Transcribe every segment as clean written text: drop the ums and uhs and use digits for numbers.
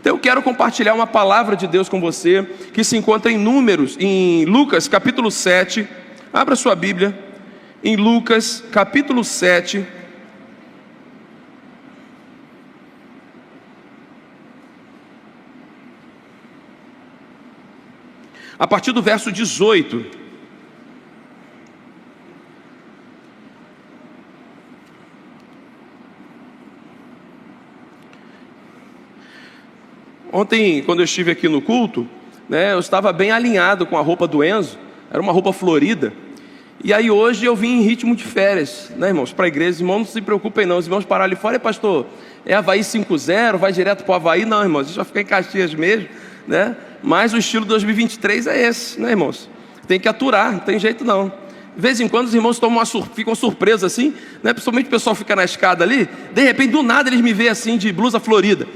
Então eu quero compartilhar uma palavra de Deus com você, que se encontra em Lucas capítulo 7, abra sua Bíblia, em Lucas capítulo 7, a partir do verso 18. Ontem, quando eu estive aqui no culto, eu estava bem alinhado com a roupa do Enzo, era uma roupa florida. E aí hoje eu vim em ritmo de férias, irmãos, para a igreja. Irmãos, não se preocupem não, os irmãos pararam ali fora, pastor, é Avaí 5-0, vai direto para o Avaí? Não, irmãos, a gente vai ficar em Caxias mesmo, Mas o estilo 2023 é esse, irmãos? Tem que aturar, não tem jeito não. De vez em quando os irmãos ficam surpresos assim, Principalmente o pessoal fica na escada ali, de repente do nada eles me veem assim de blusa florida.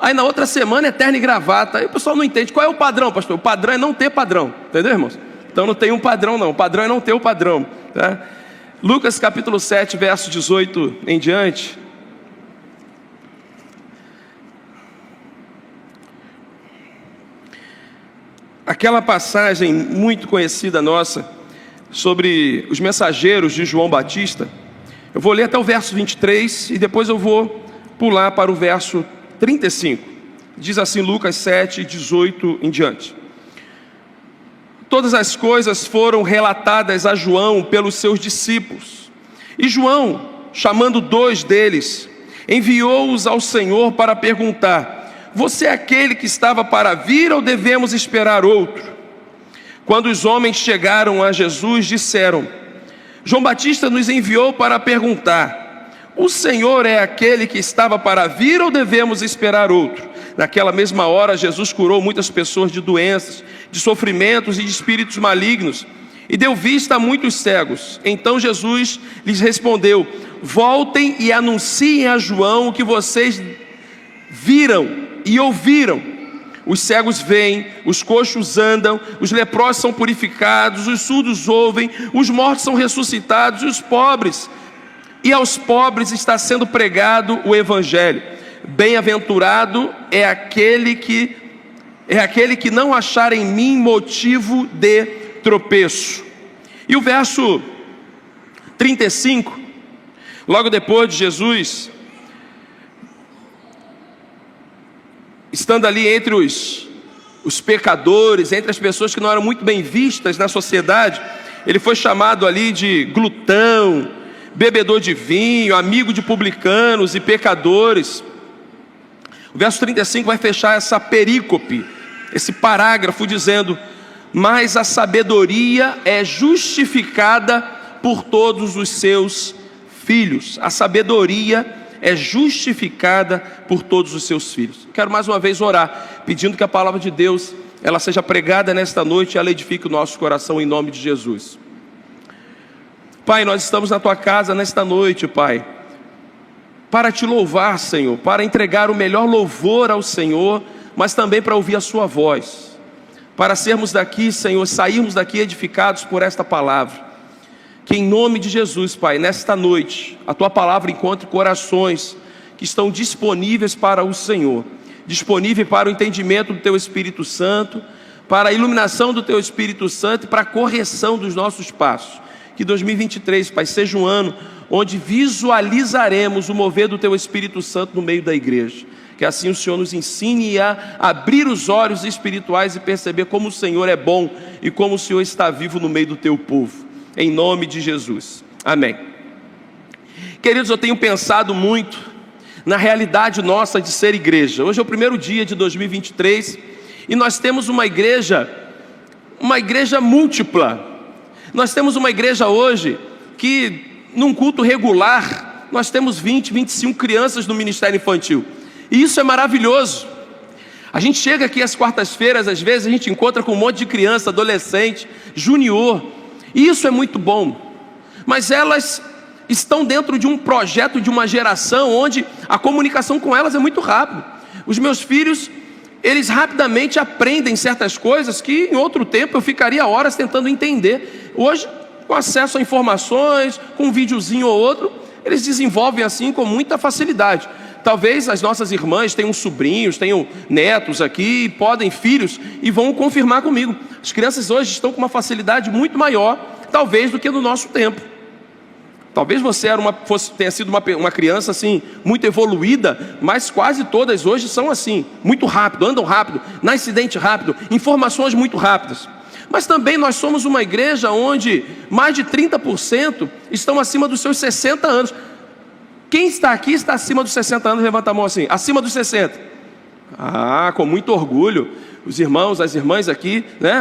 Aí na outra semana é terno e gravata. Aí o pessoal não entende. Qual é o padrão, pastor? O padrão é não ter padrão. Entendeu, irmãos? Então não tem um padrão não. O padrão é não ter o padrão. Lucas capítulo 7, verso 18 em diante. Aquela passagem muito conhecida nossa, sobre os mensageiros de João Batista. Eu vou ler até o verso 23 e depois eu vou pular para o verso 35, diz assim Lucas 7, 18 em diante. Todas as coisas foram relatadas a João pelos seus discípulos. E João, chamando 2 deles, enviou-os ao Senhor para perguntar: você é aquele que estava para vir ou devemos esperar outro? Quando os homens chegaram a Jesus, disseram: João Batista nos enviou para perguntar: o Senhor é aquele que estava para vir ou devemos esperar outro? Naquela mesma hora Jesus curou muitas pessoas de doenças, de sofrimentos e de espíritos malignos, e deu vista a muitos cegos. Então Jesus lhes respondeu: voltem e anunciem a João o que vocês viram e ouviram. Os cegos veem, os coxos andam, os leprosos são purificados, os surdos ouvem, os mortos são ressuscitados, e aos pobres está sendo pregado o Evangelho. Bem-aventurado é aquele que não achar em mim motivo de tropeço. E o verso 35, logo depois de Jesus, estando ali entre os pecadores, entre as pessoas que não eram muito bem vistas na sociedade, ele foi chamado ali de glutão, bebedor de vinho, amigo de publicanos e pecadores. O verso 35 vai fechar essa perícope, esse parágrafo dizendo: mas a sabedoria é justificada por todos os seus filhos. A sabedoria é justificada por todos os seus filhos. Quero mais uma vez orar, pedindo que a palavra de Deus ela seja pregada nesta noite e ela edifique o nosso coração em nome de Jesus. Pai, nós estamos na Tua casa nesta noite, Pai, para Te louvar, Senhor, para entregar o melhor louvor ao Senhor, mas também para ouvir a Sua voz, para sermos daqui, Senhor, sairmos daqui edificados por esta palavra. Que em nome de Jesus, Pai, nesta noite, a Tua palavra encontre corações que estão disponíveis para o Senhor, disponíveis para o entendimento do Teu Espírito Santo, para a iluminação do Teu Espírito Santo e para a correção dos nossos passos. Que 2023, Pai, seja um ano onde visualizaremos o mover do Teu Espírito Santo no meio da igreja. Que assim o Senhor nos ensine a abrir os olhos espirituais e perceber como o Senhor é bom e como o Senhor está vivo no meio do Teu povo. Em nome de Jesus. Amém. Queridos, eu tenho pensado muito na realidade nossa de ser igreja. Hoje é o primeiro dia de 2023 e nós temos uma igreja múltipla. Nós temos uma igreja hoje que, num culto regular, nós temos 20, 25 crianças no ministério infantil. E isso é maravilhoso. A gente chega aqui às quartas-feiras, às vezes a gente encontra com um monte de criança, adolescente, junior. E isso é muito bom. Mas elas estão dentro de um projeto de uma geração onde a comunicação com elas é muito rápida. Os meus filhos, eles rapidamente aprendem certas coisas que em outro tempo eu ficaria horas tentando entender. Hoje, com acesso a informações, com um videozinho ou outro, eles desenvolvem assim com muita facilidade. Talvez as nossas irmãs tenham sobrinhos, tenham netos aqui, podem filhos, e vão confirmar comigo. As crianças hoje estão com uma facilidade muito maior, talvez, do que no nosso tempo. Talvez você tenha sido uma criança assim, muito evoluída, mas quase todas hoje são assim, muito rápido, andam rápido, nascem dente rápido, informações muito rápidas. Mas também nós somos uma igreja onde mais de 30% estão acima dos seus 60 anos. Quem está aqui está acima dos 60 anos? Levanta a mão assim, acima dos 60. Com muito orgulho. Os irmãos, as irmãs aqui, né?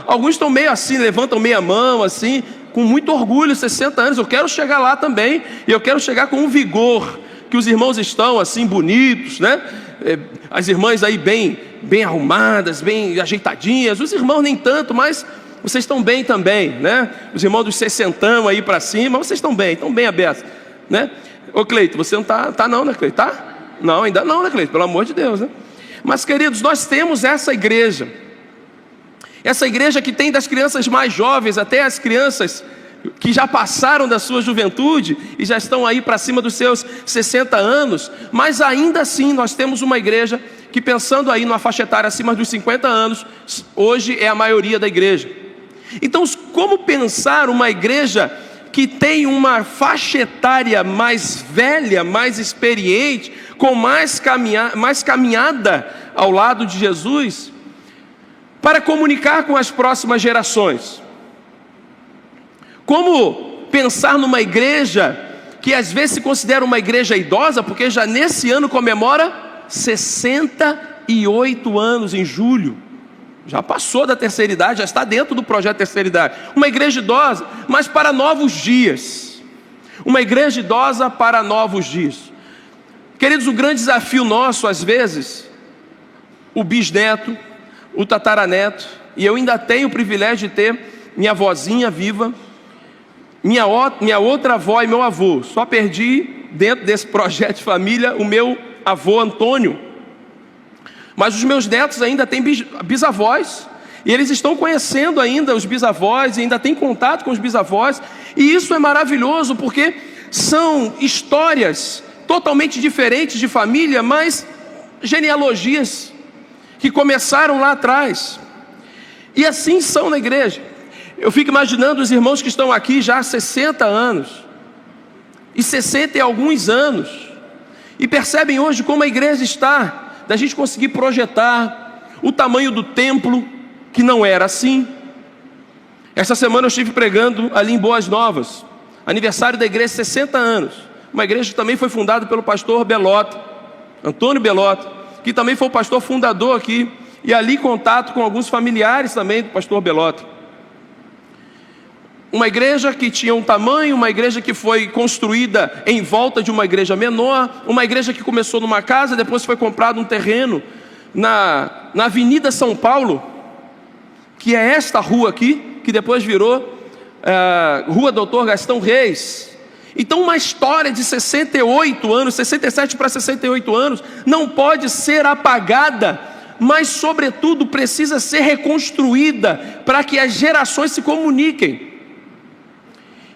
Alguns estão meio assim, levantam meia mão assim, com muito orgulho, 60 anos. Eu quero chegar lá também, e eu quero chegar com um vigor, que os irmãos estão assim, bonitos, né? As irmãs aí bem arrumadas, bem ajeitadinhas. Os irmãos nem tanto, mas vocês estão bem também, né? Os irmãos dos 60 aí para cima, vocês estão bem abertos, né? Ô Cleito, você não tá não, né, Cleito? Tá? Não, ainda não, né, Cleito? Pelo amor de Deus, né? Mas, queridos, nós temos essa igreja que tem das crianças mais jovens até as crianças que já passaram da sua juventude e já estão aí para cima dos seus 60 anos, mas ainda assim nós temos uma igreja que, pensando aí numa faixa etária acima dos 50 anos, hoje é a maioria da igreja. Então, como pensar uma igreja que tem uma faixa etária mais velha, mais experiente, com mais caminhada ao lado de Jesus, para comunicar com as próximas gerações? Como pensar numa igreja que às vezes se considera uma igreja idosa, porque já nesse ano comemora 68 anos em julho, já passou da terceira idade, já está dentro do projeto terceira idade, uma igreja idosa, mas para novos dias, uma igreja idosa para novos dias. Queridos, o grande desafio nosso, às vezes, o bisneto, o tataraneto, e eu ainda tenho o privilégio de ter minha avózinha viva, minha outra avó e meu avô. Só perdi, dentro desse projeto de família, o meu avô Antônio. Mas os meus netos ainda têm bisavós, e eles estão conhecendo ainda os bisavós, e ainda têm contato com os bisavós, e isso é maravilhoso, porque são histórias totalmente diferentes de família, mas genealogias que começaram lá atrás, e assim são na igreja. Eu fico imaginando os irmãos que estão aqui já há 60 anos, e 60 e alguns anos, e percebem hoje como a igreja está, da gente conseguir projetar o tamanho do templo, que não era assim. Essa semana eu estive pregando ali em Boas Novas, aniversário da igreja, 60 anos, uma igreja que também foi fundada pelo pastor Belota, Antônio Belota, que também foi o pastor fundador aqui, e ali contato com alguns familiares também do pastor Belota. Uma igreja que tinha um tamanho, uma igreja que foi construída em volta de uma igreja menor, uma igreja que começou numa casa, depois foi comprado um terreno na Avenida São Paulo, que é esta rua aqui, que depois virou Rua Doutor Gastão Reis. Então, uma história de 68 anos, 67 para 68 anos, não pode ser apagada, mas sobretudo precisa ser reconstruída, para que as gerações se comuniquem.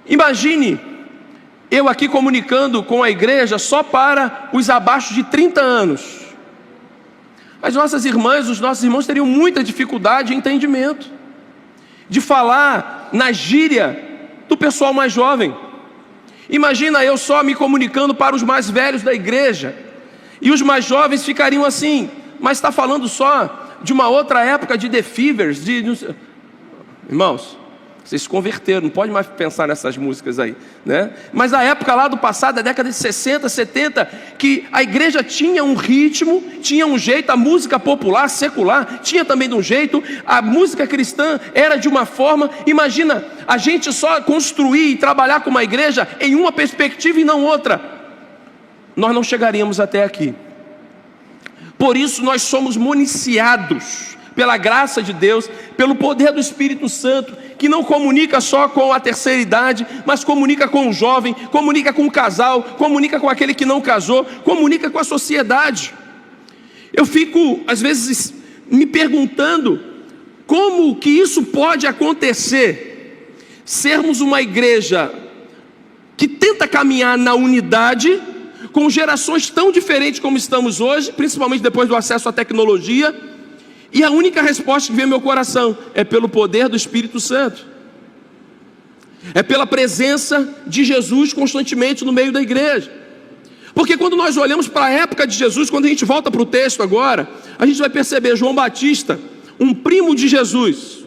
Imagine eu aqui comunicando com a igreja só para os abaixo de 30 anos. As nossas irmãs, os nossos irmãos teriam muita dificuldade de entendimento, de falar na gíria do pessoal mais jovem. Imagina eu só me comunicando para os mais velhos da igreja, e os mais jovens ficariam assim, mas está falando só de uma outra época de The Fevers, irmãos, vocês se converteram, não pode mais pensar nessas músicas aí, né? Mas a época lá do passado, da década de 60, 70, que a igreja tinha um ritmo, tinha um jeito, a música popular, secular, tinha também de um jeito, a música cristã era de uma forma. Imagina, a gente só construir e trabalhar com uma igreja em uma perspectiva e não outra, nós não chegaríamos até aqui. Por isso nós somos municiados pela graça de Deus, pelo poder do Espírito Santo, que não comunica só com a terceira idade, mas comunica com o jovem, comunica com o casal, comunica com aquele que não casou, comunica com a sociedade. Eu fico, às vezes, me perguntando como que isso pode acontecer, sermos uma igreja que tenta caminhar na unidade, com gerações tão diferentes como estamos hoje, principalmente depois do acesso à tecnologia, e a única resposta que vem ao meu coração é pelo poder do Espírito Santo. É pela presença de Jesus constantemente no meio da igreja. Porque quando nós olhamos para a época de Jesus, quando a gente volta para o texto agora, a gente vai perceber João Batista, um primo de Jesus,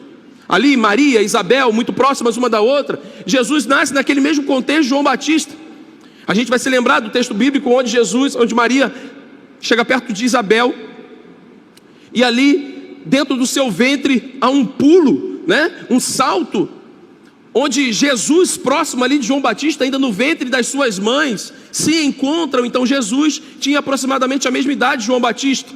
ali Maria, Isabel, muito próximas uma da outra. Jesus nasce naquele mesmo contexto de João Batista. A gente vai se lembrar do texto bíblico onde Maria chega perto de Isabel, e ali dentro do seu ventre há um pulo, um salto, onde Jesus, próximo ali de João Batista, ainda no ventre das suas mães, se encontram. Então Jesus tinha aproximadamente a mesma idade de João Batista.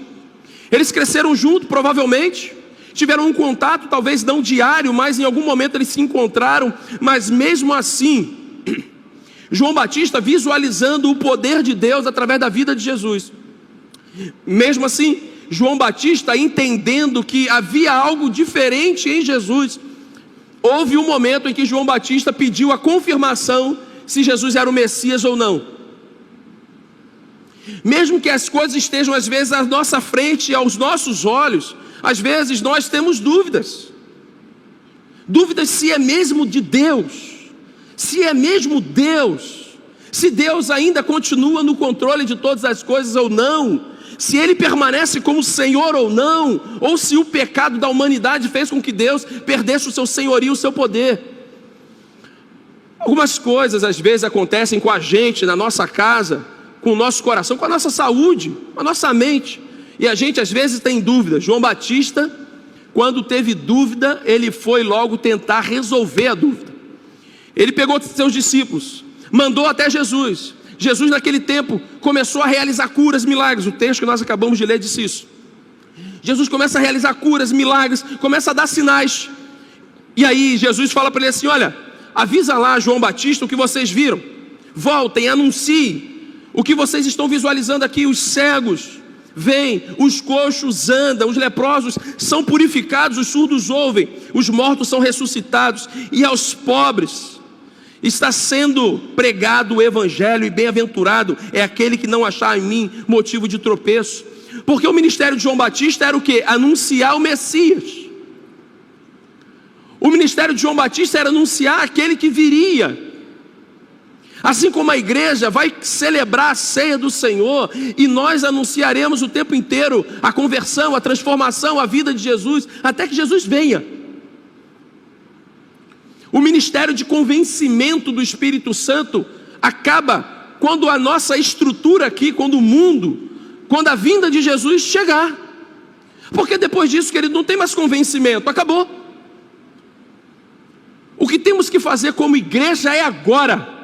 Eles cresceram juntos, provavelmente, tiveram um contato, talvez não diário, mas em algum momento eles se encontraram. Mas mesmo assim, João Batista visualizando o poder de Deus através da vida de Jesus. Mesmo assim, João Batista entendendo que havia algo diferente em Jesus. Houve um momento em que João Batista pediu a confirmação se Jesus era o Messias ou não. Mesmo que as coisas estejam às vezes à nossa frente, aos nossos olhos, às vezes nós temos dúvidas. Dúvidas se é mesmo de Deus, se é mesmo Deus, se Deus ainda continua no controle de todas as coisas ou não, se Ele permanece como Senhor ou não, ou se o pecado da humanidade fez com que Deus perdesse o seu senhorio, o seu poder. Algumas coisas às vezes acontecem com a gente, na nossa casa, com o nosso coração, com a nossa saúde, com a nossa mente, e a gente às vezes tem dúvida. João Batista, quando teve dúvida, ele foi logo tentar resolver a dúvida. Ele pegou seus discípulos, mandou até Jesus. Jesus naquele tempo começou a realizar curas, milagres. O texto que nós acabamos de ler disse isso. Jesus começa a realizar curas, milagres, começa a dar sinais. E aí Jesus fala para ele assim: olha, avisa lá João Batista o que vocês viram. Voltem, anunciem o que vocês estão visualizando aqui. Os cegos veem, os coxos andam, os leprosos são purificados, os surdos ouvem, os mortos são ressuscitados, e aos pobres está sendo pregado o evangelho, e bem-aventurado é aquele que não achar em mim motivo de tropeço. Porque o ministério de João Batista era o quê? Anunciar o Messias. O ministério de João Batista era anunciar aquele que viria. Assim como a igreja vai celebrar a ceia do Senhor, e nós anunciaremos o tempo inteiro a conversão, a transformação, a vida de Jesus, até que Jesus venha. O ministério de convencimento do Espírito Santo acaba quando a nossa estrutura aqui, quando a vinda de Jesus chegar. Porque depois disso, querido, não tem mais convencimento, acabou. O que temos que fazer como igreja é agora.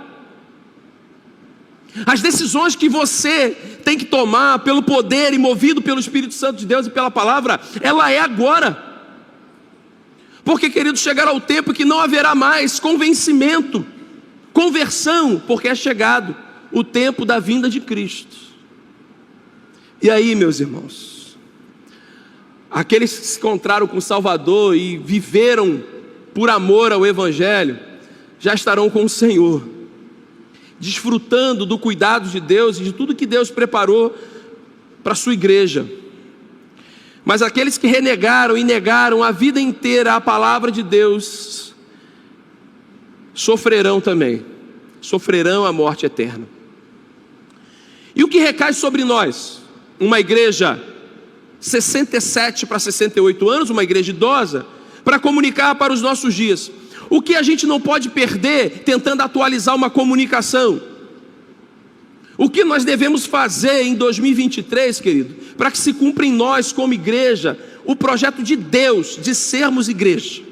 As decisões que você tem que tomar pelo poder e movido pelo Espírito Santo de Deus e pela palavra, ela é agora. Porque, querido, chegará o tempo que não haverá mais convencimento, conversão, porque é chegado o tempo da vinda de Cristo. E aí, meus irmãos, aqueles que se encontraram com o Salvador e viveram por amor ao Evangelho, já estarão com o Senhor, desfrutando do cuidado de Deus e de tudo que Deus preparou para a sua igreja. Mas aqueles que renegaram e negaram a vida inteira a palavra de Deus, sofrerão também, sofrerão a morte eterna. E o que recai sobre nós? Uma igreja 67 para 68 anos, uma igreja idosa, para comunicar para os nossos dias. O que a gente não pode perder tentando atualizar uma comunicação? O que nós devemos fazer em 2023, querido, para que se cumpra em nós como igreja o projeto de Deus de sermos igreja?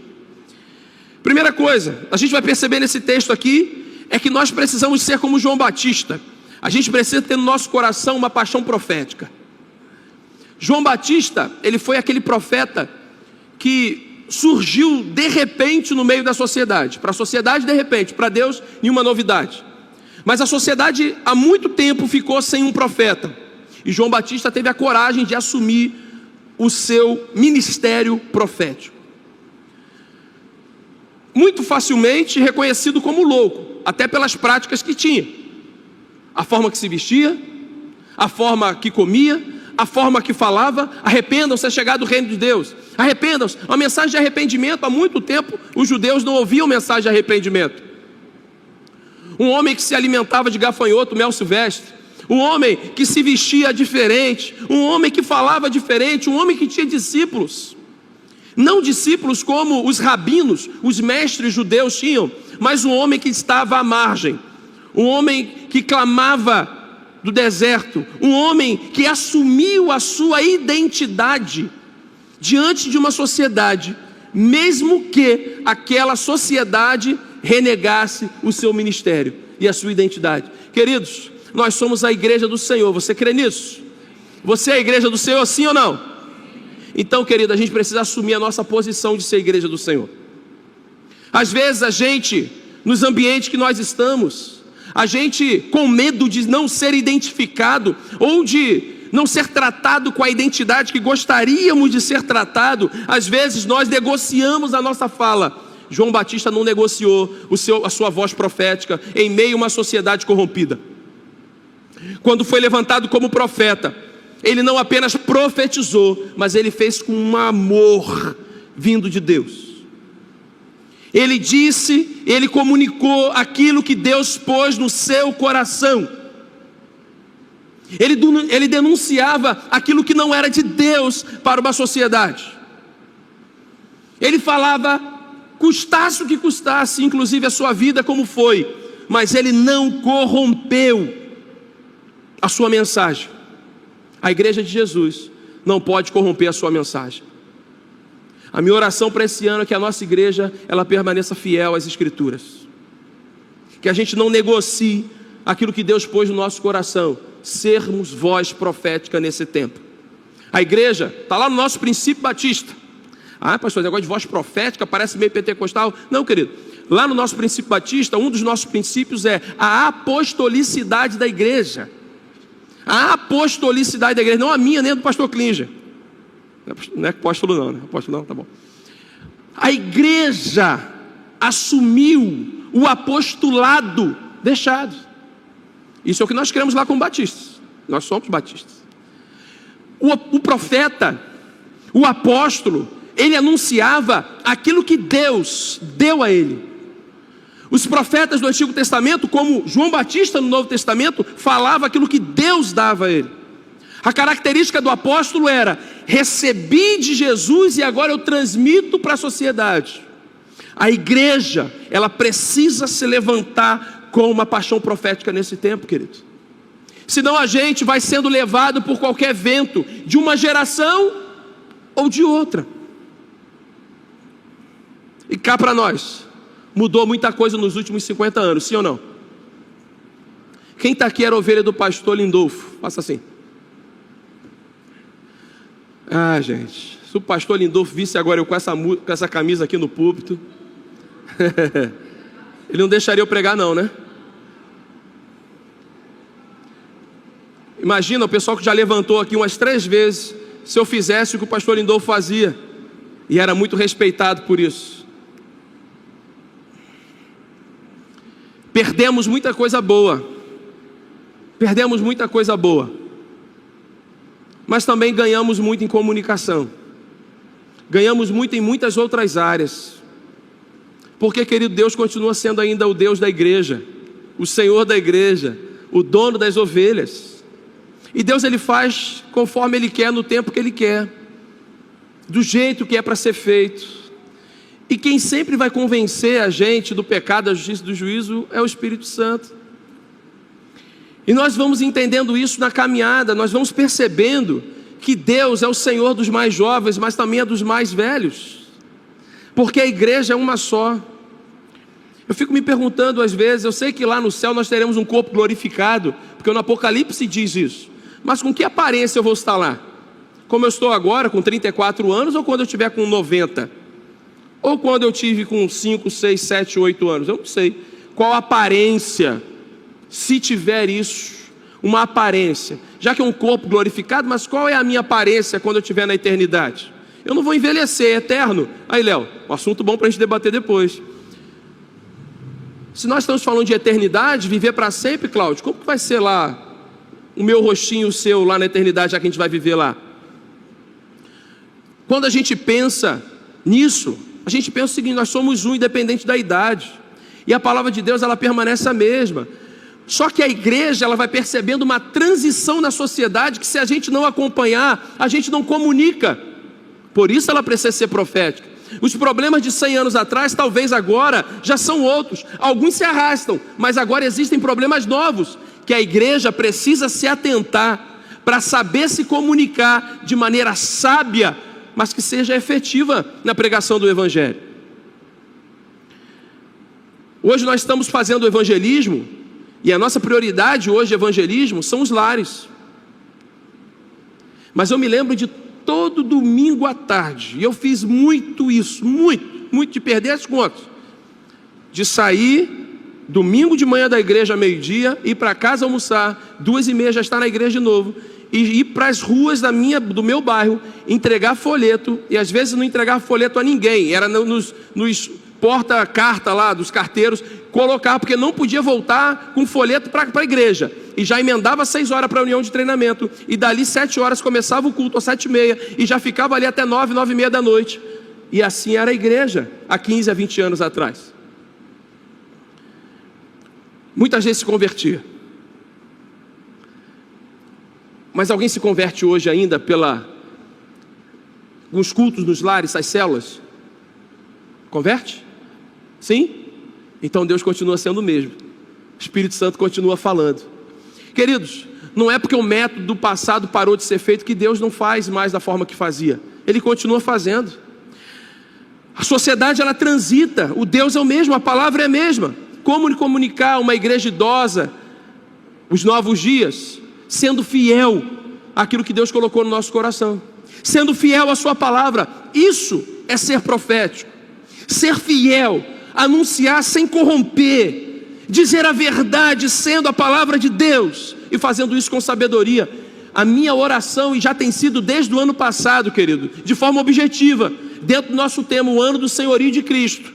Primeira coisa, a gente vai perceber nesse texto aqui, é que nós precisamos ser como João Batista. A gente precisa ter no nosso coração uma paixão profética. João Batista, ele foi aquele profeta que surgiu de repente no meio da sociedade. Para a sociedade de repente, para Deus nenhuma novidade. Mas a sociedade há muito tempo ficou sem um profeta, e João Batista teve a coragem de assumir o seu ministério profético. Muito facilmente reconhecido como louco, até pelas práticas que tinha. A forma que se vestia, a forma que comia, a forma que falava. Arrependam-se, é chegado o reino de Deus. Arrependam-se. A mensagem de arrependimento, há muito tempo os judeus não ouviam mensagem de arrependimento. Um homem que se alimentava de gafanhoto, mel silvestre, um homem que se vestia diferente, um homem que falava diferente, um homem que tinha discípulos. Não discípulos como os rabinos, os mestres judeus tinham, mas um homem que estava à margem, um homem que clamava do deserto, um homem que assumiu a sua identidade diante de uma sociedade, mesmo que aquela sociedade renegasse o seu ministério e a sua identidade. Queridos, nós somos a igreja do Senhor, você crê nisso? Você é a igreja do Senhor, sim ou não? Então, querido, a gente precisa assumir a nossa posição de ser a igreja do Senhor. Às vezes a gente, nos ambientes que nós estamos, a gente com medo de não ser identificado ou de não ser tratado com a identidade que gostaríamos de ser tratado, às vezes nós negociamos a nossa fala. João Batista não negociou a sua voz profética em meio a uma sociedade corrompida. Quando foi levantado como profeta, ele não apenas profetizou, mas ele fez com um amor vindo de Deus. Ele disse, ele comunicou aquilo que Deus pôs no seu coração. Ele denunciava aquilo que não era de Deus para uma sociedade. Ele falava, custasse o que custasse, inclusive a sua vida como foi, mas ele não corrompeu a sua mensagem. A igreja de Jesus não pode corromper a sua mensagem. A minha oração para esse ano é que a nossa igreja, ela permaneça fiel às Escrituras. Que a gente não negocie aquilo que Deus pôs no nosso coração. Sermos voz profética nesse tempo. A igreja está lá no nosso princípio batista. Ah, pastor, esse negócio de voz profética parece meio pentecostal. Não, querido. Lá no nosso princípio batista, um dos nossos princípios é a apostolicidade da igreja. A apostolicidade da igreja, não a minha nem a do pastor Klinger. Não é apóstolo não, né? Apóstolo não, tá bom. A igreja assumiu o apostolado deixado. Isso é o que nós queremos lá como batistas. Nós somos batistas. O profeta, o apóstolo, ele anunciava aquilo que Deus deu a ele. Os profetas do Antigo Testamento, como João Batista no Novo Testamento, falava aquilo que Deus dava a ele. A característica do apóstolo era: recebi de Jesus e agora eu transmito para a sociedade. A igreja, ela precisa se levantar com uma paixão profética nesse tempo, querido. Senão a gente vai sendo levado por qualquer vento, de uma geração ou de outra. E cá para nós, mudou muita coisa nos últimos 50 anos, sim ou não? Quem está aqui era a ovelha do pastor Lindolfo? Faça assim. Ah, gente, se o pastor Lindolfo visse agora eu com essa camisa aqui no púlpito, ele não deixaria eu pregar não, né? Imagina o pessoal que já levantou aqui umas 3 vezes, se eu fizesse o que o pastor Lindolfo fazia, e era muito respeitado por isso. Perdemos muita coisa boa, mas também ganhamos muito em comunicação, ganhamos muito em muitas outras áreas, porque, querido, Deus continua sendo ainda o Deus da igreja, o Senhor da igreja, o dono das ovelhas, e Deus ele faz conforme Ele quer, no tempo que Ele quer, do jeito que é para ser feito. E quem sempre vai convencer a gente do pecado, da justiça e do juízo é o Espírito Santo. E nós vamos entendendo isso na caminhada, nós vamos percebendo que Deus é o Senhor dos mais jovens, mas também é dos mais velhos, porque a igreja é uma só. Eu fico me perguntando às vezes, eu sei que lá no céu nós teremos um corpo glorificado, porque no Apocalipse diz isso, mas com que aparência eu vou estar lá? Como eu estou agora, com 34 anos, ou quando eu estiver com 90? Ou quando eu tive com 5, 6, 7, 8 anos? Eu não sei qual aparência, se tiver isso, uma aparência, já que é um corpo glorificado, mas qual é a minha aparência quando eu estiver na eternidade? Eu não vou envelhecer, é eterno. Aí, Léo, um assunto bom para a gente debater depois. Se nós estamos falando de eternidade, viver para sempre, Cláudio, como que vai ser lá o meu rostinho, o seu, lá na eternidade, já que a gente vai viver lá? Quando a gente pensa nisso, a gente pensa o seguinte: nós somos um, independente da idade, e a palavra de Deus, ela permanece a mesma. Só que a igreja, ela vai percebendo uma transição na sociedade, que se a gente não acompanhar, a gente não comunica. Por isso ela precisa ser profética. Os problemas de 100 anos atrás, talvez agora, já são outros. Alguns se arrastam, mas agora existem problemas novos, que a igreja precisa se atentar, para saber se comunicar de maneira sábia, mas que seja efetiva na pregação do evangelho. Hoje nós estamos fazendo o evangelismo, e a nossa prioridade hoje, evangelismo, são os lares. Mas eu me lembro de todo domingo à tarde, e eu fiz muito isso, muito de perder as contas, de sair domingo de manhã da igreja, meio-dia, ir para casa almoçar, 2h30 já estar na igreja de novo, e ir para as ruas do meu bairro, entregar folheto, e às vezes não entregar folheto a ninguém, era nos porta-carta lá, dos carteiros, colocar, porque não podia voltar com folheto para a igreja, e já emendava 6 horas para a reunião de treinamento, e dali 7 horas começava o culto, às 7h30, e já ficava ali até 9h30 da noite, e assim era a igreja, há 15 a 20 anos atrás. Muita gente se convertia, mas alguém se converte hoje ainda nos cultos, nos lares, as células? Converte? Sim? Então Deus continua sendo o mesmo, o Espírito Santo continua falando. Queridos, não é porque o método do passado parou de ser feito que Deus não faz mais da forma que fazia. Ele continua fazendo. A sociedade, ela transita, o Deus é o mesmo, a palavra é a mesma. Como comunicar uma igreja idosa os novos dias? Sendo fiel àquilo que Deus colocou no nosso coração, sendo fiel à sua palavra. Isso é ser profético, ser fiel, anunciar sem corromper, dizer a verdade sendo a palavra de Deus, e fazendo isso com sabedoria. A minha oração, e já tem sido desde o ano passado, querido, de forma objetiva, dentro do nosso tema, o ano do senhorio de Cristo,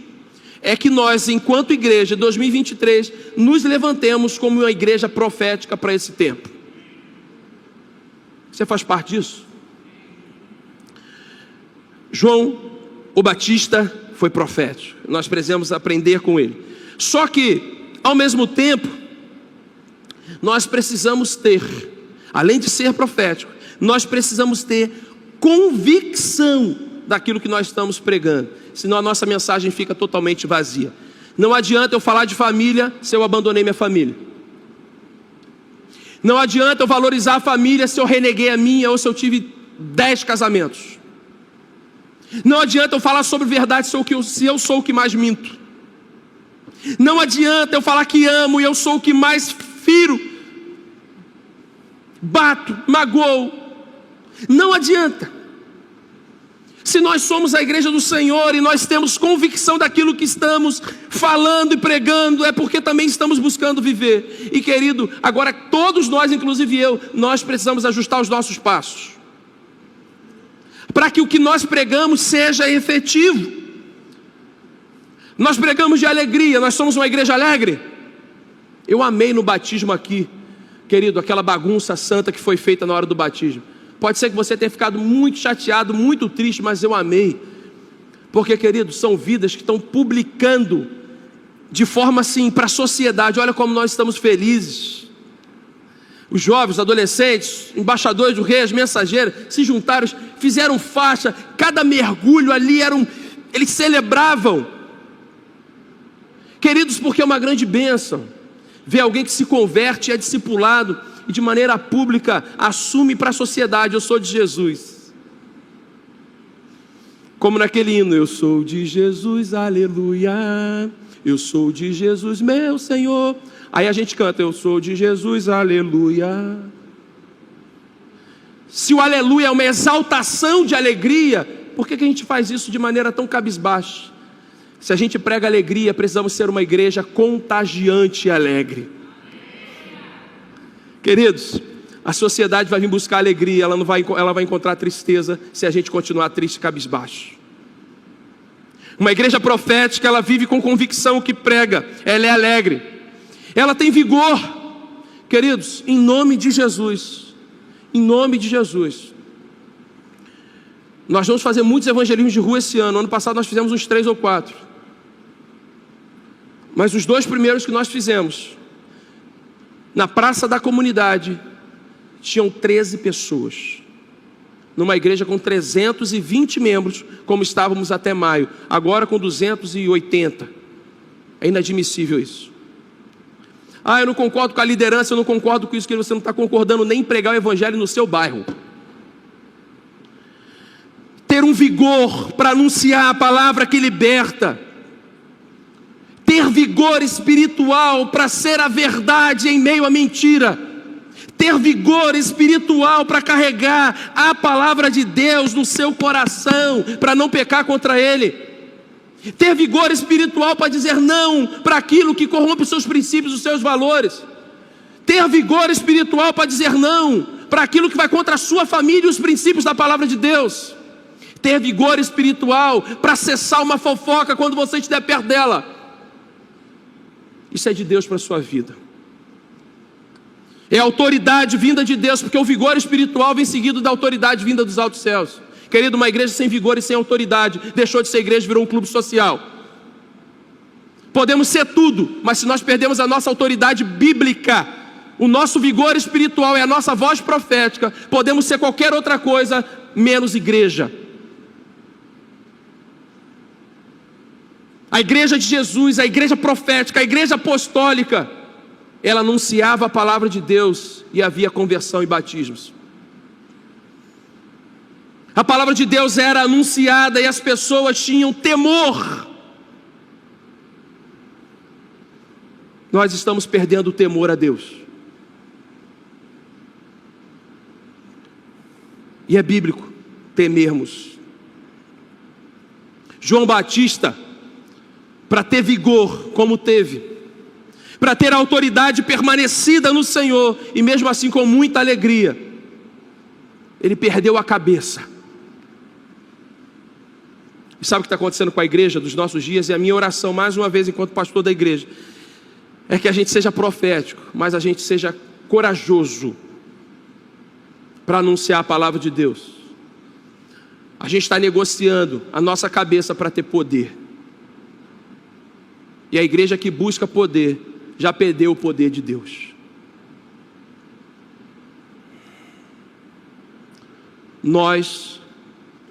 é que nós, enquanto igreja, 2023, nos levantemos como uma igreja profética para esse tempo. Você faz parte disso? João, o Batista, foi profético. Nós precisamos aprender com ele. Só que, ao mesmo tempo, nós precisamos ter, além de ser profético, nós precisamos ter convicção daquilo que nós estamos pregando, senão a nossa mensagem fica totalmente vazia. Não adianta eu falar de família se eu abandonei minha família. Não adianta eu valorizar a família se eu reneguei a minha, ou se eu tive 10 casamentos. Não adianta eu falar sobre verdade se eu sou o que mais minto. Não adianta eu falar que amo e eu sou o que mais firo, bato, magoo. Não adianta. Se nós somos a igreja do Senhor e nós temos convicção daquilo que estamos falando e pregando, é porque também estamos buscando viver. E querido, agora todos nós, inclusive eu, nós precisamos ajustar os nossos passos, para que o que nós pregamos seja efetivo. Nós pregamos de alegria, nós somos uma igreja alegre. Eu amei no batismo aqui, querido, aquela bagunça santa que foi feita na hora do batismo. Pode ser que você tenha ficado muito chateado, muito triste, mas eu amei. Porque, querido, são vidas que estão publicando de forma assim para a sociedade. Olha como nós estamos felizes. Os jovens, os adolescentes, embaixadores do rei, as mensageiras, se juntaram, fizeram faixa. Cada mergulho ali eles celebravam. Queridos, porque é uma grande bênção ver alguém que se converte, é discipulado e de maneira pública assume para a sociedade: eu sou de Jesus. Como naquele hino: eu sou de Jesus, aleluia, eu sou de Jesus, meu Senhor. Aí a gente canta: eu sou de Jesus, aleluia. Se o aleluia é uma exaltação de alegria, por que a gente faz isso de maneira tão cabisbaixa? Se a gente prega alegria, precisamos ser uma igreja contagiante e alegre. Queridos, a sociedade vai vir buscar alegria, ela vai encontrar tristeza se a gente continuar triste e cabisbaixo. Uma igreja profética, ela vive com convicção o que prega, ela é alegre, ela tem vigor. Queridos, em nome de Jesus, nós vamos fazer muitos evangelismos de rua esse ano. Ano passado nós fizemos uns 3 ou 4, mas os 2 primeiros que nós fizemos, na praça da comunidade, tinham 13 pessoas, numa igreja com 320 membros, como estávamos até maio, agora com 280, é inadmissível isso. Eu não concordo com a liderança, eu não concordo com isso, que você não está concordando nem em pregar o evangelho no seu bairro. Ter um vigor para anunciar a palavra que liberta, ter vigor espiritual para ser a verdade em meio à mentira, ter vigor espiritual para carregar a palavra de Deus no seu coração, para não pecar contra Ele, ter vigor espiritual para dizer não para aquilo que corrompe os seus princípios, os seus valores, ter vigor espiritual para dizer não para aquilo que vai contra a sua família e os princípios da palavra de Deus, ter vigor espiritual para cessar uma fofoca quando você estiver perto dela. Isso é de Deus para a sua vida. É autoridade vinda de Deus, porque o vigor espiritual vem seguido da autoridade vinda dos altos céus. Querido, uma igreja sem vigor e sem autoridade deixou de ser igreja e virou um clube social. Podemos ser tudo, mas se nós perdemos a nossa autoridade bíblica, o nosso vigor espiritual e a nossa voz profética, podemos ser qualquer outra coisa menos igreja. A igreja de Jesus, a igreja profética, a igreja apostólica, ela anunciava a palavra de Deus e havia conversão e batismos. A palavra de Deus era anunciada e as pessoas tinham temor. Nós estamos perdendo o temor a Deus. E é bíblico temermos. João Batista, para ter vigor como teve, para ter autoridade permanecida no Senhor, e mesmo assim com muita alegria, ele perdeu a cabeça. E sabe o que está acontecendo com a igreja dos nossos dias? E a minha oração, mais uma vez, enquanto pastor da igreja, é que a gente seja profético, mas a gente seja corajoso para anunciar a palavra de Deus. A gente está negociando a nossa cabeça para ter poder, e a igreja que busca poder já perdeu o poder de Deus. Nós,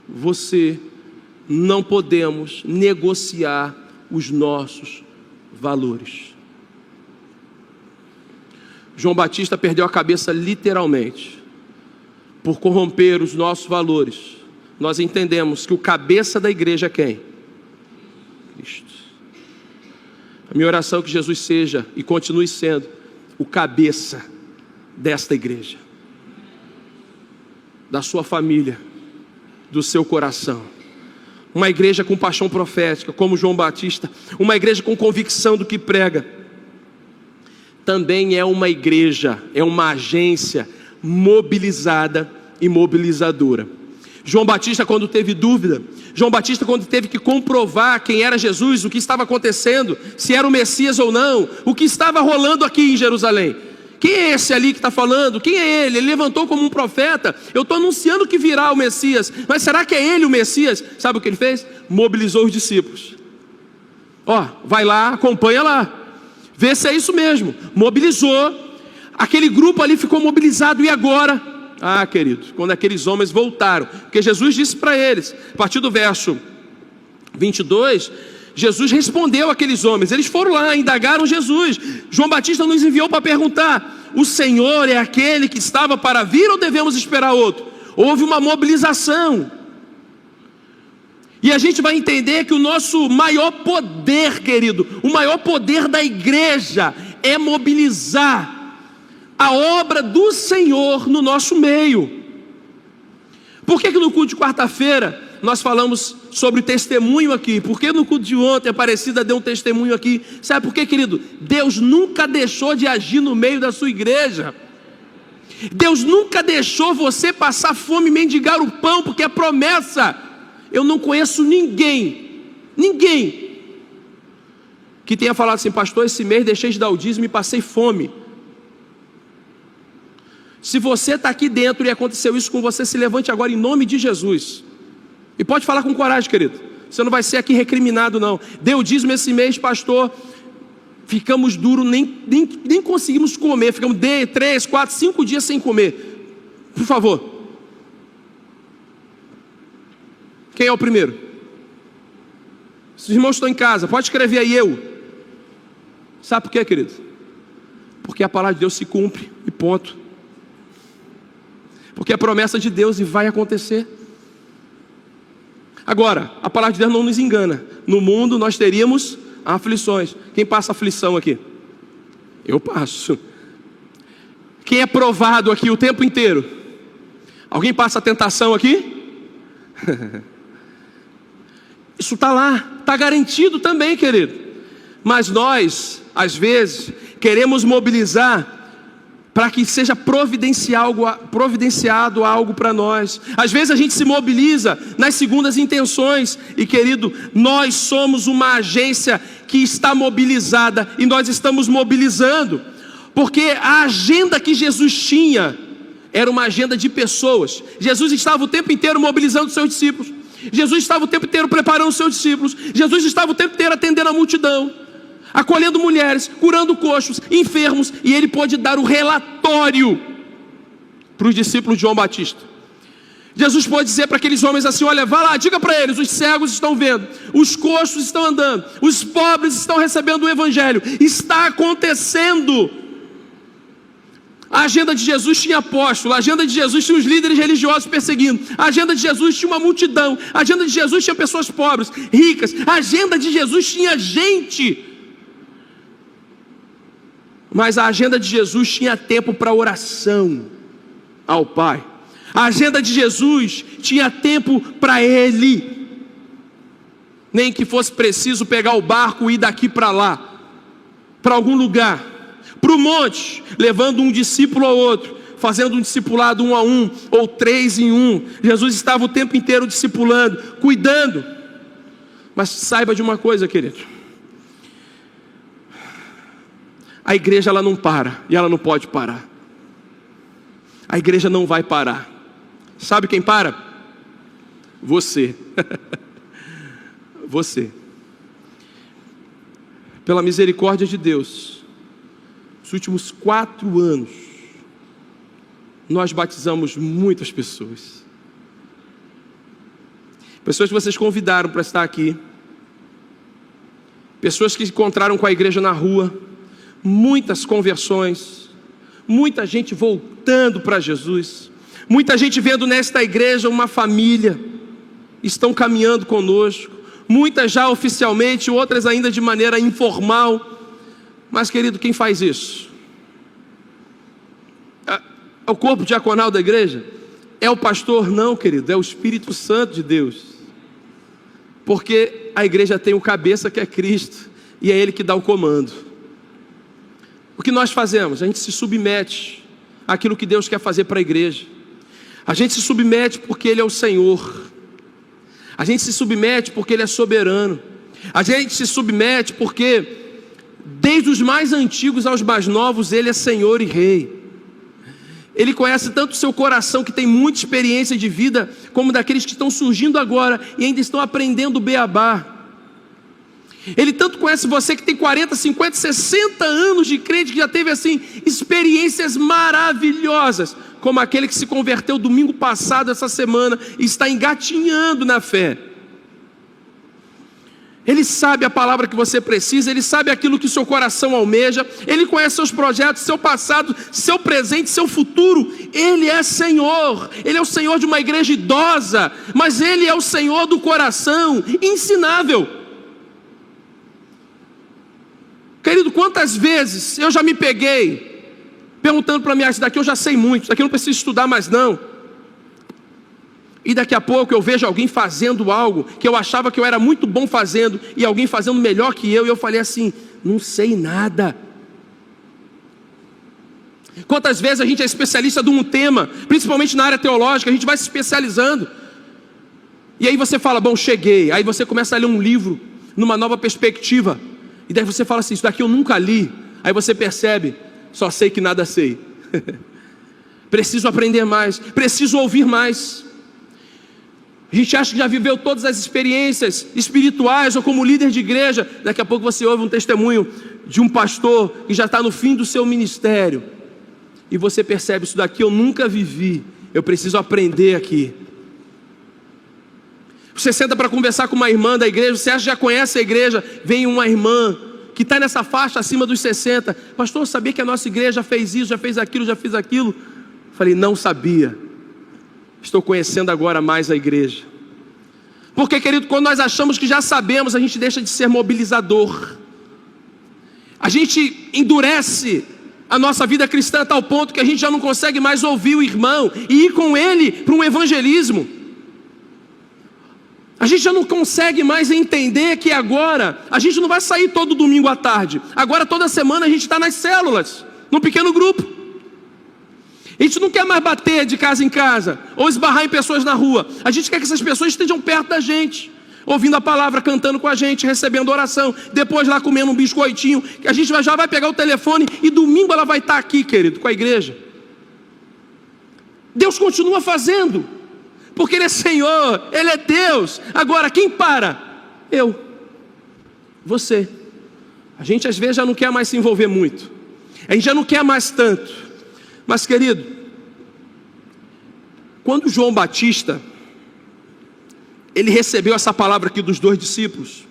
você, não podemos negociar os nossos valores. João Batista perdeu a cabeça literalmente por corromper os nossos valores. Nós entendemos que o cabeça da igreja é quem? Cristo. A minha oração é que Jesus seja e continue sendo o cabeça desta igreja, da sua família, do seu coração. Uma igreja com paixão profética, como João Batista, uma igreja com convicção do que prega. Também é uma igreja, é uma agência mobilizada e mobilizadora. João Batista, quando teve dúvida, João Batista, quando teve que comprovar quem era Jesus, o que estava acontecendo, se era o Messias ou não, o que estava rolando aqui em Jerusalém. Quem é esse ali que está falando? Quem é ele? Ele levantou como um profeta. Eu estou anunciando que virá o Messias, mas será que é ele o Messias? Sabe o que ele fez? Mobilizou os discípulos. Vai lá, acompanha lá, vê se é isso mesmo. Mobilizou, aquele grupo ali ficou mobilizado. E agora? Queridos, quando aqueles homens voltaram, porque Jesus disse para eles, a partir do verso 22, Jesus respondeu àqueles homens. Eles foram lá, indagaram Jesus. João Batista nos enviou para perguntar: o Senhor é aquele que estava para vir ou devemos esperar outro? Houve uma mobilização. E a gente vai entender que o nosso maior poder, querido, o maior poder da igreja é mobilizar a obra do Senhor no nosso meio. Por que no culto de quarta-feira nós falamos sobre testemunho aqui? Porque no culto de ontem a Aparecida deu um testemunho aqui. Sabe por quê, querido? Deus nunca deixou de agir no meio da sua igreja. Deus nunca deixou você passar fome e mendigar o pão, porque é promessa. Eu não conheço ninguém Ninguém que tenha falado assim: pastor, esse mês deixei de dar o dízimo e passei fome. Se você está aqui dentro e aconteceu isso com você, se levante agora em nome de Jesus. E pode falar com coragem, querido. Você não vai ser aqui recriminado, não. Deu o dízimo esse mês, pastor. Ficamos duros, nem conseguimos comer. Ficamos 3, 4, 5 dias sem comer. Por favor. Quem é o primeiro? Os irmãos estão em casa, pode escrever aí, eu. Sabe por quê, querido? Porque a palavra de Deus se cumpre e ponto. Porque é promessa de Deus e vai acontecer. Agora, a palavra de Deus não nos engana. No mundo nós teríamos aflições. Quem passa aflição aqui? Eu passo. Quem é provado aqui o tempo inteiro? Alguém passa tentação aqui? Isso está lá, está garantido também, querido. Mas nós, às vezes, queremos mobilizar para que seja providenciado algo para nós. Às vezes a gente se mobiliza nas segundas intenções. E querido, nós somos uma agência que está mobilizada. E nós estamos mobilizando. Porque a agenda que Jesus tinha era uma agenda de pessoas. Jesus estava o tempo inteiro mobilizando os seus discípulos. Jesus estava o tempo inteiro preparando os seus discípulos. Jesus estava o tempo inteiro atendendo a multidão, acolhendo mulheres, curando coxos, enfermos. E ele pôde dar o relatório para os discípulos de João Batista. Jesus pôde dizer para aqueles homens assim: olha, vá lá, diga para eles, os cegos estão vendo, os coxos estão andando, os pobres estão recebendo o evangelho. Está acontecendo. A agenda de Jesus tinha apóstolo, a agenda de Jesus tinha os líderes religiosos perseguindo, a agenda de Jesus tinha uma multidão, a agenda de Jesus tinha pessoas pobres, ricas, a agenda de Jesus tinha gente. Mas a agenda de Jesus tinha tempo para oração ao Pai. A agenda de Jesus tinha tempo para Ele. Nem que fosse preciso pegar o barco e ir daqui para lá, para algum lugar, para o monte, levando um discípulo ao outro, fazendo um discipulado 1 a 1, ou 3 em 1. Jesus estava o tempo inteiro discipulando, cuidando. Mas saiba de uma coisa, querido: a igreja ela não para, e ela não pode parar. A igreja não vai parar. Sabe quem para? Você. Você. Pela misericórdia de Deus, nos últimos 4 anos, nós batizamos muitas pessoas. Pessoas que vocês convidaram para estar aqui. Pessoas que se encontraram com a igreja na rua. Muitas conversões. Muita gente voltando para Jesus. Muita gente vendo nesta igreja uma família. Estão caminhando conosco. Muitas já oficialmente, outras ainda de maneira informal. Mas, querido, quem faz isso? É o corpo diaconal da igreja? É o pastor? Não, querido, é o Espírito Santo de Deus. Porque a igreja tem o cabeça, que é Cristo, e é Ele que dá o comando. O que nós fazemos? A gente se submete àquilo que Deus quer fazer para a igreja. A gente se submete porque Ele é o Senhor. A gente se submete porque Ele é soberano. A gente se submete porque desde os mais antigos aos mais novos, Ele é Senhor e Rei. Ele conhece tanto o seu coração, que tem muita experiência de vida, como daqueles que estão surgindo agora e ainda estão aprendendo o beabá. Ele tanto conhece você que tem 40, 50, 60 anos de crente, que já teve assim experiências maravilhosas, como aquele que se converteu domingo passado, essa semana, e está engatinhando na fé. Ele sabe a palavra que você precisa, Ele sabe aquilo que o seu coração almeja, Ele conhece seus projetos, seu passado, seu presente, seu futuro. Ele é Senhor, Ele é o Senhor de uma igreja idosa, mas Ele é o Senhor do coração, ensinável. Querido, quantas vezes eu já me peguei perguntando para mim: isso daqui eu já sei muito, isso daqui eu não preciso estudar mais não. E daqui a pouco eu vejo alguém fazendo algo que eu achava que eu era muito bom fazendo, e alguém fazendo melhor que eu, e eu falei assim: não sei nada. Quantas vezes a gente é especialista de um tema, principalmente na área teológica, a gente vai se especializando. E aí você fala, bom, cheguei. Aí você começa a ler um livro numa nova perspectiva. E daí você fala assim, isso daqui eu nunca li. Aí você percebe, só sei que nada sei. Preciso aprender mais, preciso ouvir mais. A gente acha que já viveu todas as experiências espirituais ou como líder de igreja. Daqui a pouco você ouve um testemunho de um pastor que já está no fim do seu ministério. E você percebe, isso daqui eu nunca vivi. Eu preciso aprender aqui. Você senta para conversar com uma irmã da igreja, você acha que já conhece a igreja, vem uma irmã que está nessa faixa acima dos 60. Pastor, eu sabia que a nossa igreja já fez isso, já fez aquilo, já fez aquilo. Falei, não sabia. Estou conhecendo agora mais a igreja. Porque, querido, quando nós achamos que já sabemos, a gente deixa de ser mobilizador. A gente endurece a nossa vida cristã a tal ponto que a gente já não consegue mais ouvir o irmão e ir com ele para um evangelismo. A gente já não consegue mais entender que agora a gente não vai sair todo domingo à tarde. Agora toda semana a gente está nas células, num pequeno grupo. A gente não quer mais bater de casa em casa ou esbarrar em pessoas na rua. A gente quer que essas pessoas estejam perto da gente, ouvindo a palavra, cantando com a gente, recebendo oração, depois lá comendo um biscoitinho, que a gente já vai pegar o telefone e domingo ela vai estar aqui, querido, com a igreja. Deus continua fazendo, porque Ele é Senhor, Ele é Deus. Agora quem para? Eu, você. A gente às vezes já não quer mais se envolver muito, a gente já não quer mais tanto. Mas, querido, quando João Batista, ele recebeu essa palavra aqui dos 2 discípulos,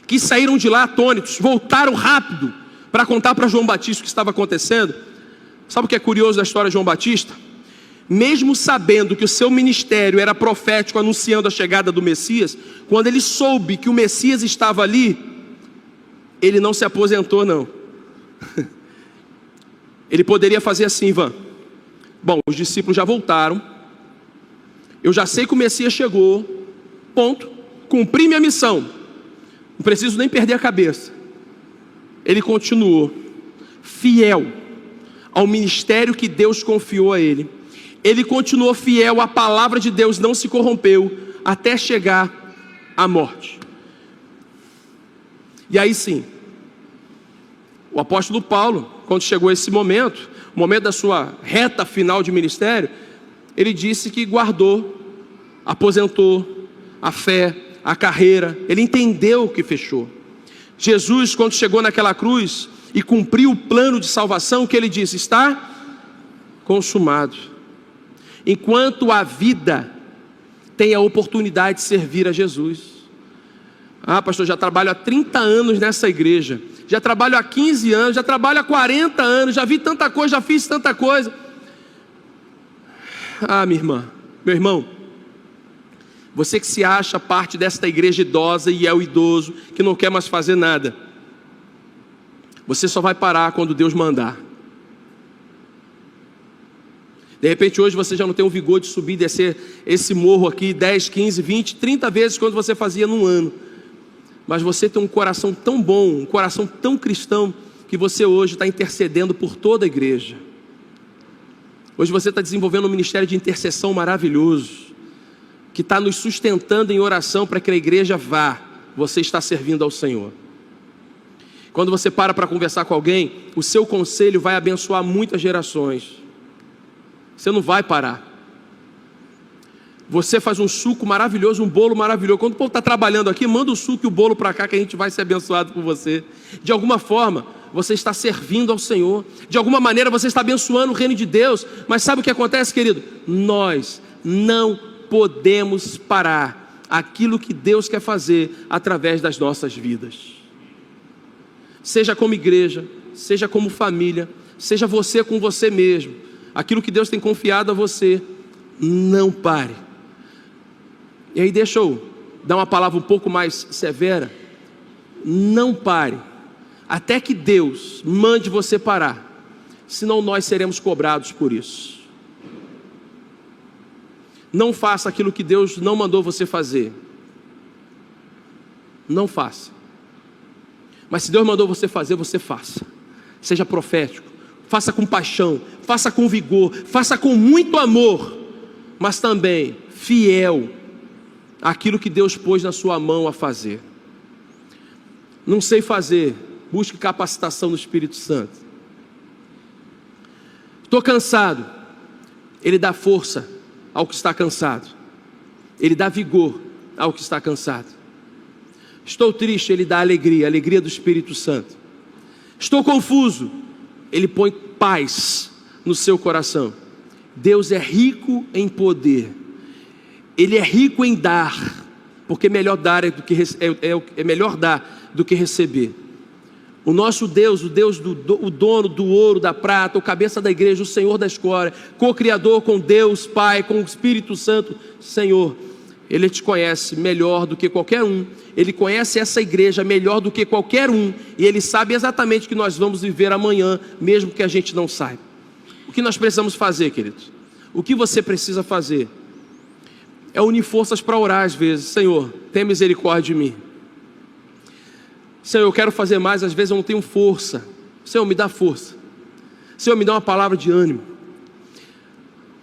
que saíram de lá atônitos, voltaram rápido para contar para João Batista o que estava acontecendo. Sabe o que é curioso da história de João Batista? Mesmo sabendo que o seu ministério era profético, anunciando a chegada do Messias, quando ele soube que o Messias estava ali, ele não se aposentou, não. Ele poderia fazer assim, Ivan. Bom, os discípulos já voltaram. Eu já sei que o Messias chegou. Ponto. Cumpri minha missão. Não preciso nem perder a cabeça. Ele continuou fiel ao ministério que Deus confiou a ele. Ele continuou fiel à palavra de Deus, não se corrompeu até chegar à morte. E aí sim, o apóstolo Paulo, quando chegou esse momento, o momento da sua reta final de ministério, ele disse que guardou, aposentou a fé, a carreira. Ele entendeu o que fechou. Jesus, quando chegou naquela cruz e cumpriu o plano de salvação, o que ele disse? Está consumado. Enquanto a vida tem a oportunidade de servir a Jesus. Ah, pastor, já trabalho há 30 anos nessa igreja, já trabalho há 15 anos, já trabalho há 40 anos, já vi tanta coisa, já fiz tanta coisa. Ah, minha irmã, meu irmão, você que se acha parte desta igreja idosa e é o idoso, que não quer mais fazer nada, você só vai parar quando Deus mandar. De repente hoje você já não tem o vigor de subir e descer esse morro aqui 10, 15, 20, 30 vezes quando você fazia num ano. Mas você tem um coração tão bom, um coração tão cristão, que você hoje está intercedendo por toda a igreja. Hoje você está desenvolvendo um ministério de intercessão maravilhoso, que está nos sustentando em oração para que a igreja vá. Você está servindo ao Senhor. Quando você para conversar com alguém, o seu conselho vai abençoar muitas gerações. Você não vai parar. Você faz um suco maravilhoso, um bolo maravilhoso. Quando o povo está trabalhando aqui, manda o suco e o bolo para cá, que a gente vai ser abençoado por você. De alguma forma, você está servindo ao Senhor. De alguma maneira, você está abençoando o reino de Deus. Mas sabe o que acontece, querido? Nós não podemos parar aquilo que Deus quer fazer através das nossas vidas. Seja como igreja, seja como família, seja você com você mesmo. Aquilo que Deus tem confiado a você, não pare. E aí deixa eu dar uma palavra um pouco mais severa. Não pare, até que Deus mande você parar, senão nós seremos cobrados por isso. Não faça aquilo que Deus não mandou você fazer. Não faça. Mas se Deus mandou você fazer, você faça. Seja profético, faça com paixão, faça com vigor, faça com muito amor, mas também fiel aquilo que Deus pôs na sua mão a fazer. Não sei fazer, busque capacitação no Espírito Santo. Estou cansado, Ele dá força ao que está cansado. Ele dá vigor ao que está cansado. Estou triste, Ele dá alegria, a alegria do Espírito Santo. Estou confuso, Ele põe paz no seu coração. Deus é rico em poder. Ele é rico em dar, porque melhor dar é melhor dar do que receber. O nosso Deus, o Deus o dono do ouro, da prata, o cabeça da igreja, o Senhor da escória, co-criador com Deus Pai, com o Espírito Santo, Senhor, Ele te conhece melhor do que qualquer um. Ele conhece essa igreja melhor do que qualquer um, e Ele sabe exatamente o que nós vamos viver amanhã, mesmo que a gente não saiba. O que nós precisamos fazer, queridos? O que você precisa fazer? É unir forças para orar às vezes. Senhor, tenha misericórdia de mim. Senhor, eu quero fazer mais, às vezes eu não tenho força. Senhor, me dá força. Senhor, me dá uma palavra de ânimo.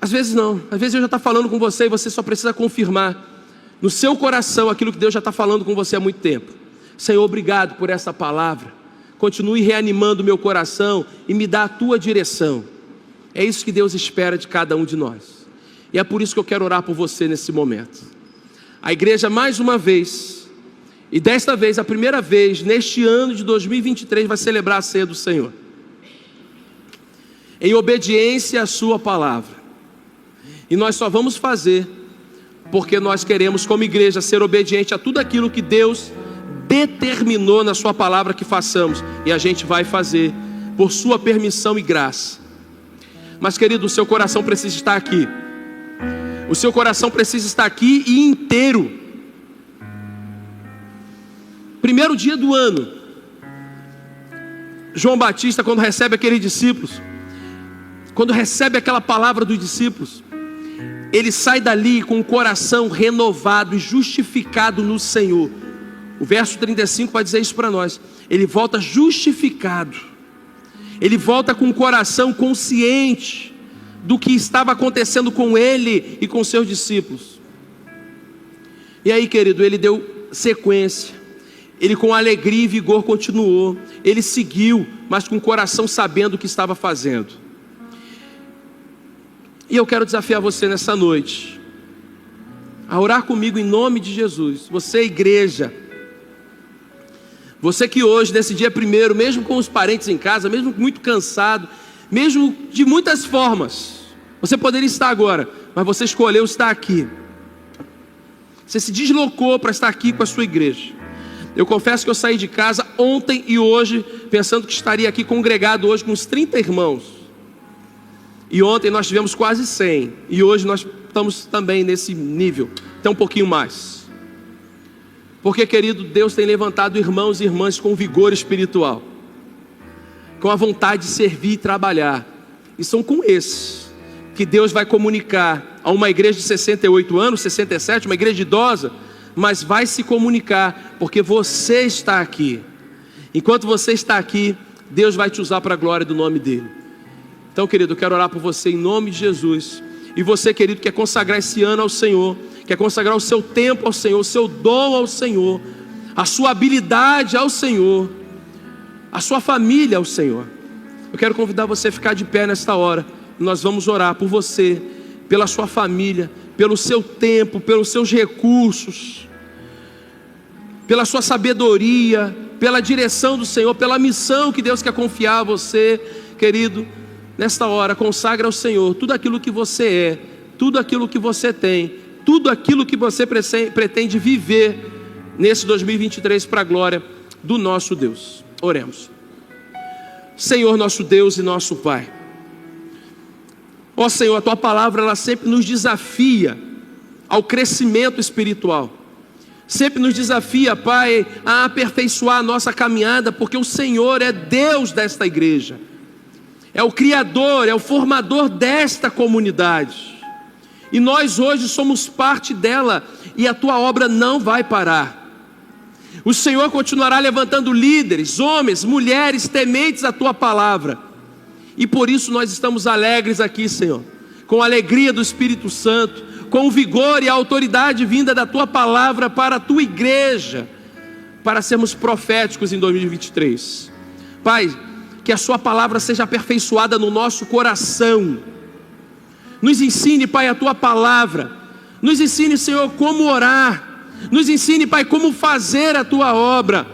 Às vezes não, às vezes eu já estou falando com você e você só precisa confirmar no seu coração aquilo que Deus já está falando com você há muito tempo. Senhor, obrigado por essa palavra. Continue reanimando o meu coração e me dá a tua direção. É isso que Deus espera de cada um de nós. E é por isso que eu quero orar por você nesse momento. A igreja, mais uma vez, e desta vez, a primeira vez, neste ano de 2023, vai celebrar a ceia do Senhor, em obediência à sua palavra. E nós só vamos fazer porque nós queremos, como igreja, ser obediente a tudo aquilo que Deus determinou na sua palavra que façamos. E a gente vai fazer por sua permissão e graça. Mas, querido, o seu coração precisa estar aqui. O seu coração precisa estar aqui e inteiro. Primeiro dia do ano, João Batista, quando recebe aqueles discípulos, quando recebe aquela palavra dos discípulos, ele sai dali com o coração renovado e justificado no Senhor. O verso 35 vai dizer isso para nós. Ele volta justificado. Ele volta com o coração consciente do que estava acontecendo com ele e com seus discípulos. E aí, querido, ele deu sequência. Ele com alegria e vigor continuou. Ele seguiu, mas com o coração sabendo o que estava fazendo. E eu quero desafiar você nessa noite a orar comigo em nome de Jesus. Você, igreja, você que hoje, nesse dia primeiro, mesmo com os parentes em casa, mesmo muito cansado, mesmo de muitas formas, você poderia estar agora, mas você escolheu estar aqui. Você se deslocou para estar aqui com a sua igreja. Eu confesso que eu saí de casa ontem e hoje, pensando que estaria aqui congregado hoje com uns 30 irmãos. E ontem nós tivemos quase 100. E hoje nós estamos também nesse nível, até um pouquinho mais. Porque, querido, Deus tem levantado irmãos e irmãs com vigor espiritual, com a vontade de servir e trabalhar. E são com esses que Deus vai comunicar a uma igreja de 68 anos, 67, uma igreja idosa, mas vai se comunicar, porque você está aqui. Enquanto você está aqui, Deus vai te usar para a glória do nome dEle. Então, querido, eu quero orar por você em nome de Jesus. E você, querido, quer consagrar esse ano ao Senhor, quer consagrar o seu tempo ao Senhor, o seu dom ao Senhor, a sua habilidade ao Senhor, a sua família ao Senhor. Eu quero convidar você a ficar de pé nesta hora. Nós vamos orar por você, pela sua família, pelo seu tempo, pelos seus recursos, pela sua sabedoria, pela direção do Senhor, pela missão que Deus quer confiar a você, querido. Nesta hora, consagra ao Senhor tudo aquilo que você é, tudo aquilo que você tem, tudo aquilo que você pretende viver nesse 2023 para a glória do nosso Deus. Oremos. Senhor, nosso Deus e nosso Pai, ó Senhor, a Tua palavra ela sempre nos desafia ao crescimento espiritual, sempre nos desafia, Pai, a aperfeiçoar a nossa caminhada, porque o Senhor é Deus desta igreja, é o Criador, é o formador desta comunidade, e nós hoje somos parte dela, e a Tua obra não vai parar. O Senhor continuará levantando líderes, homens, mulheres tementes à Tua palavra, e por isso nós estamos alegres aqui, Senhor, com a alegria do Espírito Santo, com o vigor e a autoridade vinda da Tua palavra para a Tua igreja, para sermos proféticos em 2023. Pai, que a Sua palavra seja aperfeiçoada no nosso coração. Nos ensine, Pai, a Tua palavra. Nos ensine, Senhor, como orar. Nos ensine, Pai, como fazer a Tua obra.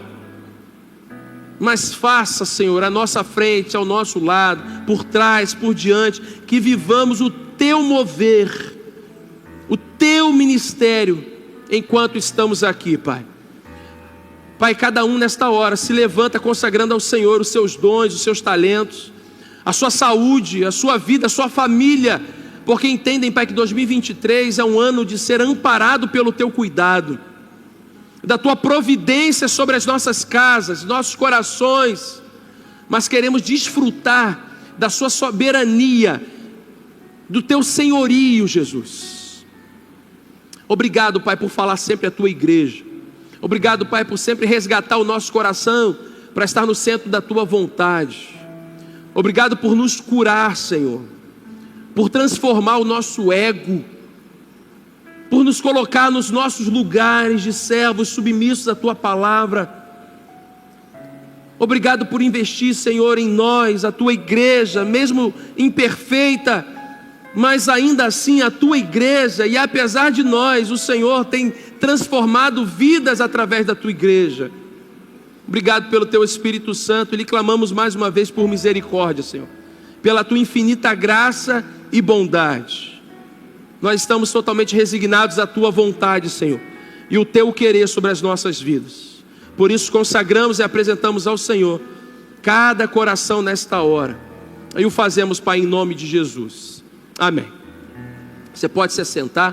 Mas faça, Senhor, à nossa frente, ao nosso lado, por trás, por diante, que vivamos o Teu mover, o Teu ministério, enquanto estamos aqui, Pai. Pai, cada um nesta hora se levanta consagrando ao Senhor os seus dons, os seus talentos, a sua saúde, a sua vida, a sua família, porque entendem, Pai, que 2023 é um ano de ser amparado pelo Teu cuidado, da Tua providência sobre as nossas casas, nossos corações, mas queremos desfrutar da Sua soberania, do Teu senhorio, Jesus. Obrigado, Pai, por falar sempre à Tua igreja. Obrigado, Pai, por sempre resgatar o nosso coração para estar no centro da Tua vontade. Obrigado por nos curar, Senhor, por transformar o nosso ego, por nos colocar nos nossos lugares de servos submissos à Tua palavra. Obrigado por investir, Senhor, em nós, a Tua igreja, mesmo imperfeita, mas ainda assim a Tua igreja, e apesar de nós, o Senhor tem transformado vidas através da Tua igreja. Obrigado pelo Teu Espírito Santo, e lhe clamamos mais uma vez por misericórdia, Senhor, pela Tua infinita graça e bondade. Nós estamos totalmente resignados à Tua vontade, Senhor, e o Teu querer sobre as nossas vidas. Por isso consagramos e apresentamos ao Senhor cada coração nesta hora, e o fazemos, Pai, em nome de Jesus. Amém. Você pode se assentar.